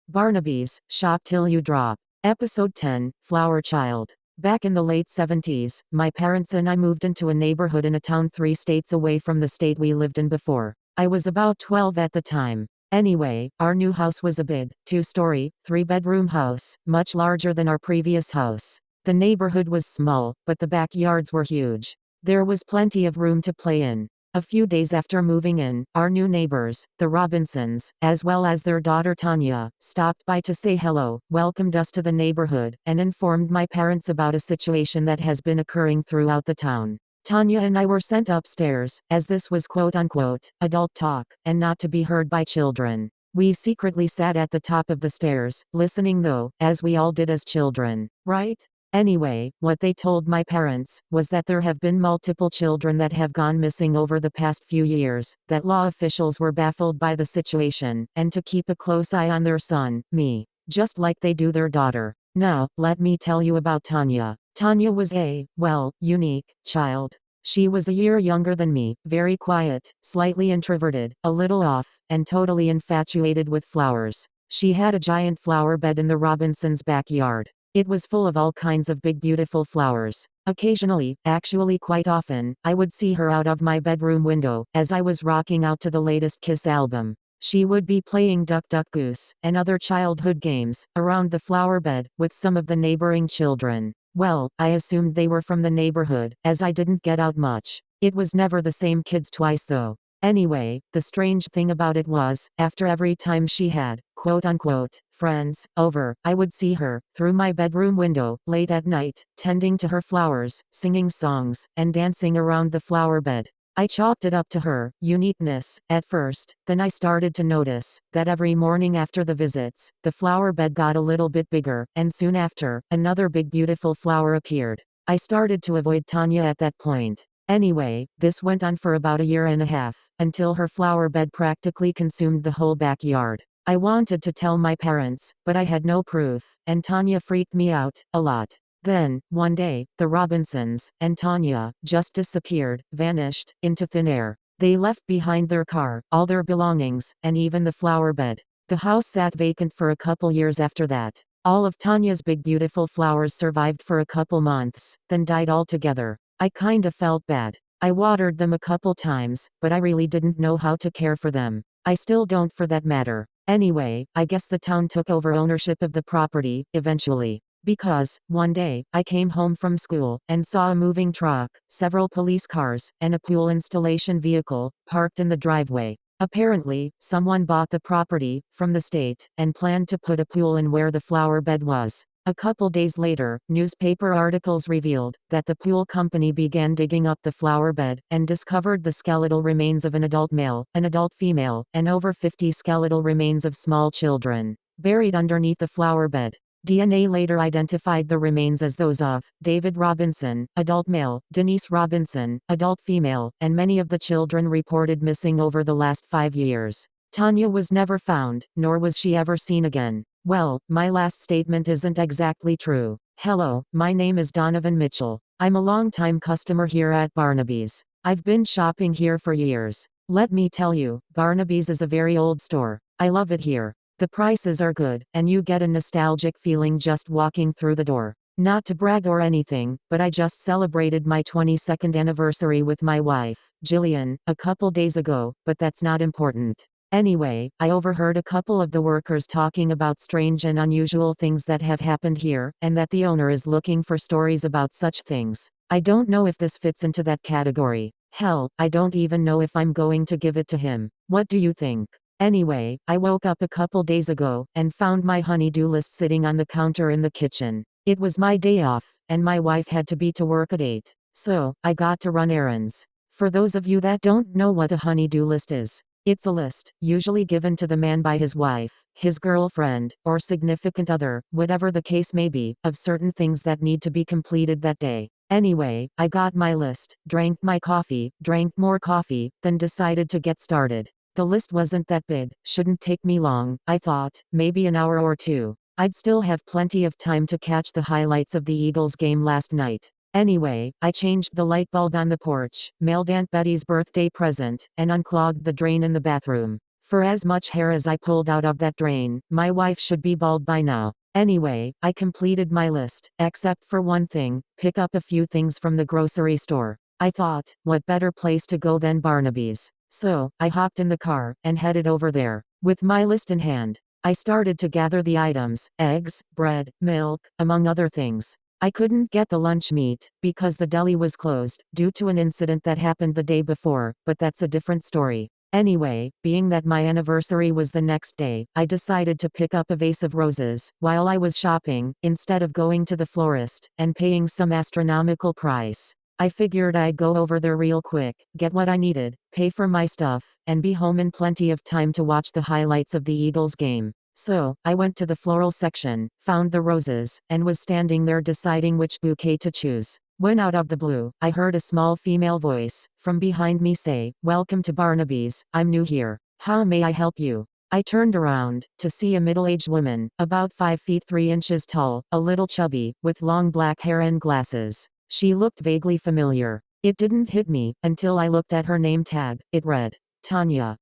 Barnaby's, Shop Till You Drop. Episode 10, Flower Child. Back in the late 70s, my parents and I moved into a neighborhood in a town 3 states away from the state we lived in before. I was about 12 at the time. Anyway, our new house was a big, 2-story, 3-bedroom house, much larger than our previous house. The neighborhood was small, but the backyards were huge. There was plenty of room to play in. A few days after moving in, our new neighbors, the Robinsons, as well as their daughter Tanya, stopped by to say hello, welcomed us to the neighborhood, and informed my parents about a situation that has been occurring throughout the town. Tanya and I were sent upstairs, as this was quote-unquote, adult talk, and not to be heard by children. We secretly sat at the top of the stairs, listening though, as we all did as children, right? Anyway, what they told my parents was that there have been multiple children that have gone missing over the past few years, that law officials were baffled by the situation, and to keep a close eye on their son, me, just like they do their daughter. Now, let me tell you about Tanya. Tanya was a, well, unique child. She was a year younger than me, very quiet, slightly introverted, a little off, and totally infatuated with flowers. She had a giant flower bed in the Robinsons' backyard. It was full of all kinds of big beautiful flowers. Occasionally, actually quite often, I would see her out of my bedroom window, as I was rocking out to the latest Kiss album. She would be playing Duck Duck Goose, and other childhood games, around the flower bed, with some of the neighboring children. Well, I assumed they were from the neighborhood, as I didn't get out much. It was never the same kids twice though. Anyway, the strange thing about it was, after every time she had, quote-unquote, friends, over, I would see her, through my bedroom window, late at night, tending to her flowers, singing songs, and dancing around the flower bed. I chalked it up to her uniqueness, at first, then I started to notice, that every morning after the visits, the flower bed got a little bit bigger, and soon after, another big beautiful flower appeared. I started to avoid Tanya at that point. Anyway, this went on for about a year and a half, until her flower bed practically consumed the whole backyard. I wanted to tell my parents, but I had no proof, and Tanya freaked me out, a lot. Then, one day, the Robinsons, and Tanya, just disappeared, vanished, into thin air. They left behind their car, all their belongings, and even the flower bed. The house sat vacant for a couple years after that. All of Tanya's big beautiful flowers survived for a couple months, then died altogether. I kinda felt bad. I watered them a couple times, but I really didn't know how to care for them. I still don't for that matter. Anyway, I guess the town took over ownership of the property, eventually. Because, one day, I came home from school, and saw a moving truck, several police cars, and a pool installation vehicle, parked in the driveway. Apparently, someone bought the property, from the state, and planned to put a pool in where the flower bed was. A couple days later, newspaper articles revealed that the pool company began digging up the flower bed, and discovered the skeletal remains of an adult male, an adult female, and over 50 skeletal remains of small children, buried underneath the flower bed. DNA later identified the remains as those of David Robinson, adult male, Denise Robinson, adult female, and many of the children reported missing over the last 5 years. Tanya was never found, nor was she ever seen again. Well, my last statement isn't exactly true. Hello, my name is Donovan Mitchell. I'm a long-time customer here at Barnaby's. I've been shopping here for years. Let me tell you, Barnaby's is a very old store. I love it here. The prices are good, and you get a nostalgic feeling just walking through the door. Not to brag or anything, but I just celebrated my 22nd anniversary with my wife, Jillian, a couple days ago, but that's not important. Anyway, I overheard a couple of the workers talking about strange and unusual things that have happened here, and that the owner is looking for stories about such things. I don't know if this fits into that category. Hell, I don't even know if I'm going to give it to him. What do you think? Anyway, I woke up a couple days ago, and found my honey-do list sitting on the counter in the kitchen. It was my day off, and my wife had to be to work at 8. So, I got to run errands. For those of you that don't know what a honey-do list is, it's a list, usually given to the man by his wife, his girlfriend, or significant other, whatever the case may be, of certain things that need to be completed that day. Anyway, I got my list, drank my coffee, drank more coffee, then decided to get started. The list wasn't that big, shouldn't take me long, I thought, maybe an hour or two. I'd still have plenty of time to catch the highlights of the Eagles game last night. Anyway, I changed the light bulb on the porch, mailed Aunt Betty's birthday present, and unclogged the drain in the bathroom. For as much hair as I pulled out of that drain, my wife should be bald by now. Anyway, I completed my list, except for one thing: pick up a few things from the grocery store. I thought, what better place to go than Barnaby's? So, I hopped in the car, and headed over there. With my list in hand, I started to gather the items: eggs, bread, milk, among other things. I couldn't get the lunch meat, because the deli was closed, due to an incident that happened the day before, but that's a different story. Anyway, being that my anniversary was the next day, I decided to pick up a vase of roses. While I was shopping, instead of going to the florist, and paying some astronomical price, I figured I'd go over there real quick, get what I needed, pay for my stuff, and be home in plenty of time to watch the highlights of the Eagles game. So, I went to the floral section, found the roses, and was standing there deciding which bouquet to choose, when out of the blue, I heard a small female voice from behind me say, "Welcome to Barnaby's, I'm new here. How may I help you?" I turned around, to see a middle-aged woman, about 5 feet 3 inches tall, a little chubby, with long black hair and glasses. She looked vaguely familiar. It didn't hit me, until I looked at her name tag. It read, Tanya.